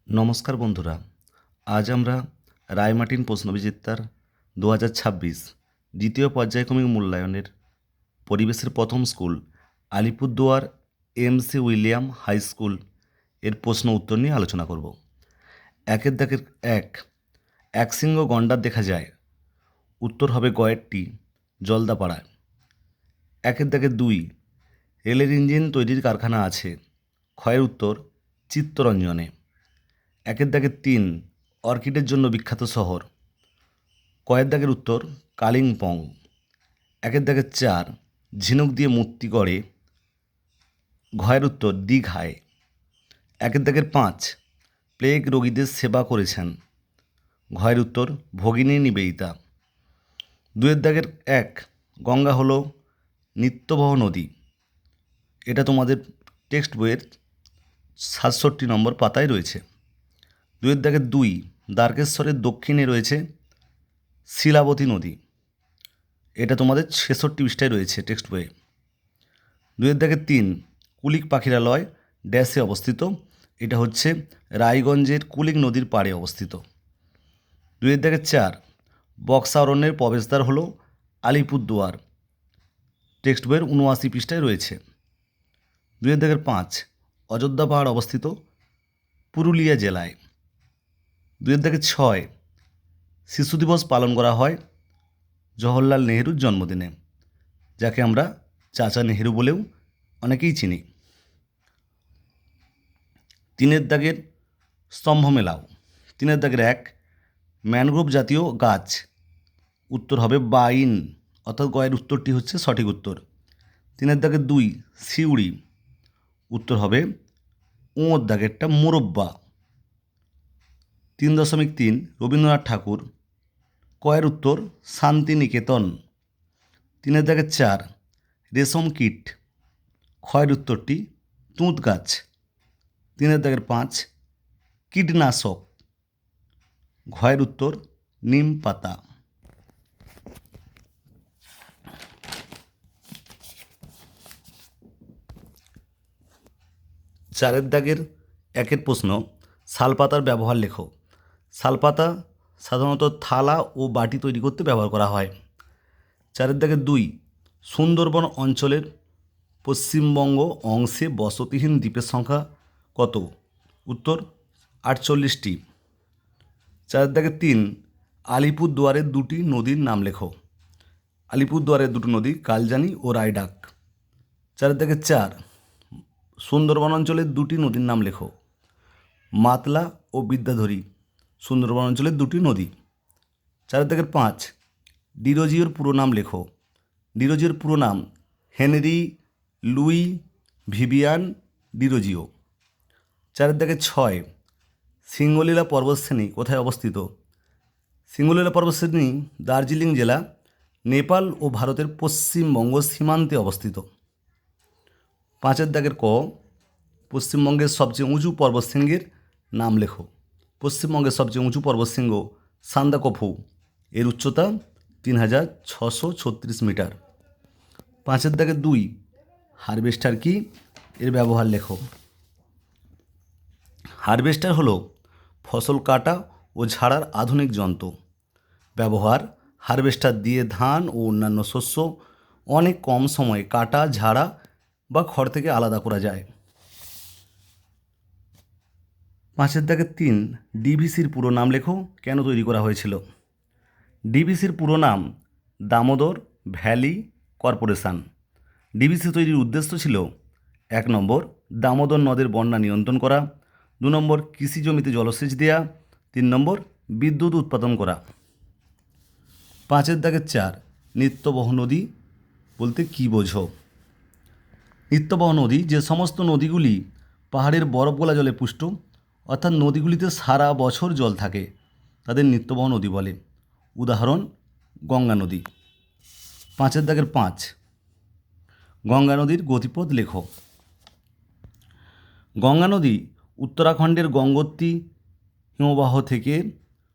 নমস্কার বন্ধুরা, আজ আমরা রায়মার্টিন প্রশ্নবিচিত্রার 2026 দ্বিতীয় পর্যায়ক্রমিক মূল্যায়নের পরিবেশের প্রথম school Alipurduar MC. William high school এর প্রশ্ন উত্তর নিয়ে আলোচনা করব। একের দাগের একশৃঙ্গ গণ্ডার দেখা যায়, উত্তর হবে গয়েরটি জলদাপাড়ায়। একের দাগের 2, রেলের ইঞ্জিন তৈরির কারখানা আছে, ক্ষয়ের উত্তর চিত্তরঞ্জনে। একের দাগের 3, অর্কিডের জন্য বিখ্যাত শহর, কয়ের দাগের উত্তর কালিম্পং। একের দাগের 4, ঝিনুক দিয়ে মূর্তি গড়ে, ঘয়ের উত্তর দীঘায়। একের দাগের 5, প্লেগ রোগীদের সেবা করেছেন, ঘয়ের উত্তর ভগিনী নিবেদিতা। দুয়ের দাগের 1, গঙ্গা হলো নিত্যবহ নদী, এটা তোমাদের টেক্সট বইয়ের 67 নম্বর পাতায় রয়েছে। দুয়ের দাগের 2, দ্বারকেশ্বরের দক্ষিণে রয়েছে শিলাবতী নদী, এটা তোমাদের 66 পৃষ্ঠায় রয়েছে টেক্সট বইয়ে। দুয়ের দাগের 3, কুলিক পাখিরালয় ড্যাশে অবস্থিত, এটা হচ্ছে রায়গঞ্জের কুলিক নদীর পাড়ে অবস্থিত। দুয়ের দাগের 4, বক্সা অরণ্যের প্রবেশদ্বার হলো আলিপুরদুয়ার, টেক্সট বইয়ের 79 পৃষ্ঠায় রয়েছে। দুয়ের দাগের 5, অযোধ্যা পাহাড় অবস্থিত পুরুলিয়া জেলায়। দুয়ের দাগের 6, শিশু দিবস পালন করা হয় জওহরলাল নেহরুর জন্মদিনে, যাকে আমরা চাচা নেহেরু বলেও অনেকেই চিনি। তিনের দাগের স্তম্ভ মেলাও। তিনের দাগের 1, ম্যানগ্রোভ জাতীয় গাছ, উত্তর হবে বাইন, অর্থাৎ গয়ের উত্তরটি হচ্ছে সঠিক উত্তর। তিনের দাগের 2, সিউড়ি, উত্তর হবে ওর দাগেরটা মোরব্বা। 3.3, রবীন্দ্রনাথ ঠাকুর, কয়ের উত্তর শান্তিনিকেতন। তিনের দাগের 4, রেশম কীট, ক্ষয়ের উত্তরটি তুঁত গাছ। তিনের দাগের 5, কীটনাশক, ঘয়ের উত্তর নিম পাতা। চারের দাগের 1 প্রশ্ন, শালপাতার ব্যবহার লেখো। শালপাতা সাধারণত থালা ও বাটি তৈরি করতে ব্যবহার করা হয়। চারের দাগের 2, সুন্দরবন অঞ্চলের পশ্চিমবঙ্গ অংশে বসতিহীন দ্বীপের সংখ্যা কত? উত্তর 48টি। চারের দাগের 3, আলিপুরদুয়ারের 2টি নদীর নাম লেখো। আলিপুরদুয়ারের 2টি নদী কালজানি ও রায়ডাক। চারের দাগের 4, সুন্দরবন অঞ্চলের 2টি নদীর নাম লেখো। মাতলা ও বিদ্যাধরী সুন্দরবন অঞ্চলের 2টি নদী। চারের দাগের 5, ডিরোজিওর পুরো নাম লেখো। ডিরোজিওর পুরো নাম হেনরি লুই ভিভিয়ান ডিরোজিও। চারের দাগের 6, সিঙ্গলীলা পর্বতশ্রেণী কোথায় অবস্থিত? সিঙ্গলীলা পর্বতশ্রেণী দার্জিলিং জেলা, নেপাল ও ভারতের পশ্চিমবঙ্গ সীমান্তে অবস্থিত। 5এর দাগের ক, পশ্চিমবঙ্গের সবচেয়ে উঁচু পর্বতশৃঙ্গের নাম লেখো। পশ্চিমবঙ্গের সবচেয়ে উঁচু পর্বতশৃঙ্গ সান্দাকফু, এর উচ্চতা 3636 মিটার। 5এর দাগের 2, হারভেস্টার কি, এর ব্যবহার লেখো। হারভেস্টার হলো ফসল কাটা ও ঝাড়ার আধুনিক যন্ত্র। ব্যবহার, হারভেস্টার দিয়ে ধান ও অন্যান্য শস্য অনেক কম সময়ে কাটা, ঝাড়া বা খড় থেকে আলাদা করা যায়। 5এর দাগের 3, ডিভিসির পুরো নাম লেখো, কেন তৈরি করা হয়েছিল? ডিভিসির পুরো নাম দামোদর ভ্যালি কর্পোরেশন। ডিভিসি তৈরির উদ্দেশ্য ছিল 1 নম্বর দামোদর নদের বন্যা নিয়ন্ত্রণ করা, 2 নম্বর কৃষি জমিতে জলসেচ দেওয়া, 3 নম্বর বিদ্যুৎ উৎপাদন করা। 5এর দাগের 4, নিত্যবহ নদী বলতে কী বোঝো? নিত্যবহ নদী যে সমস্ত নদীগুলি পাহাড়ের বরফ গলা জলে পুষ্ট, অর্থাৎ নদীগুলিতে সারা বছর জল থাকে, তাদের নিত্যবহ নদী বলে। উদাহরণ গঙ্গা নদী। 5এর দাগের 5, গঙ্গা নদীর গতিপথ লেখো। গঙ্গা নদী উত্তরাখণ্ডের গঙ্গোত্রী হিমবাহ থেকে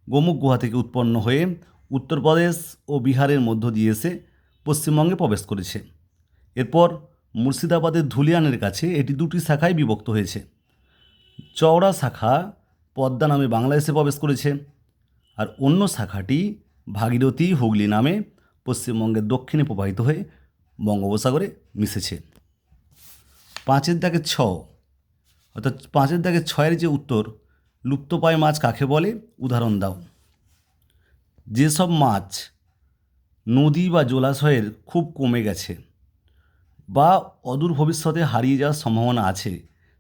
গোমুখ গুহা থেকে উৎপন্ন হয়ে উত্তরপ্রদেশ ও বিহারের মধ্য দিয়ে এসে পশ্চিমবঙ্গে প্রবেশ করেছে। এরপর মুর্শিদাবাদের ধুলিয়ানের কাছে এটি 2টি শাখায় বিভক্ত হয়েছে। চওড়া শাখা পদ্মা নামে বাংলাদেশে প্রবেশ করেছে, আর অন্য শাখাটি ভাগীরথী হুগলি নামে পশ্চিমবঙ্গের দক্ষিণে প্রবাহিত হয়ে বঙ্গোপসাগরে মিশেছে। 5-এর দাগে 6, অর্থাৎ 5-এর দাগে 6-এর যে উত্তর, লুপ্তপ্রায় মাছ কাকে বলে, উদাহরণ দাও। যেসব মাছ নদী বা জলাশয়ের খুব কমে গেছে বা অদূর ভবিষ্যতে হারিয়ে যাওয়ার সম্ভাবনা আছে,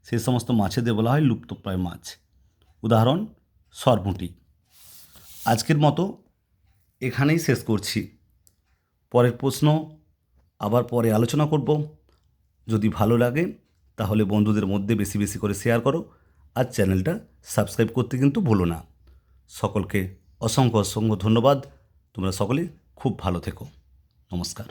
সেই সমস্ত মাছেদের বলা হয় লুপ্তপ্রায় মাছ, উদাহরণ সরপুঁটি। আজকের মতো এখানেই শেষ করছি। পরের প্রশ্ন আবার পরে আলোচনা করব। যদি ভালো লাগে তাহলে বন্ধুদের মধ্যে বেশি বেশি করে শেয়ার করো, আর চ্যানেলটা সাবস্ক্রাইব করতে কিন্তু ভুলো না। সকলকে অসংখ্য অসংখ্য ধন্যবাদ। তোমরা সকলে খুব ভালো থেকো। নমস্কার।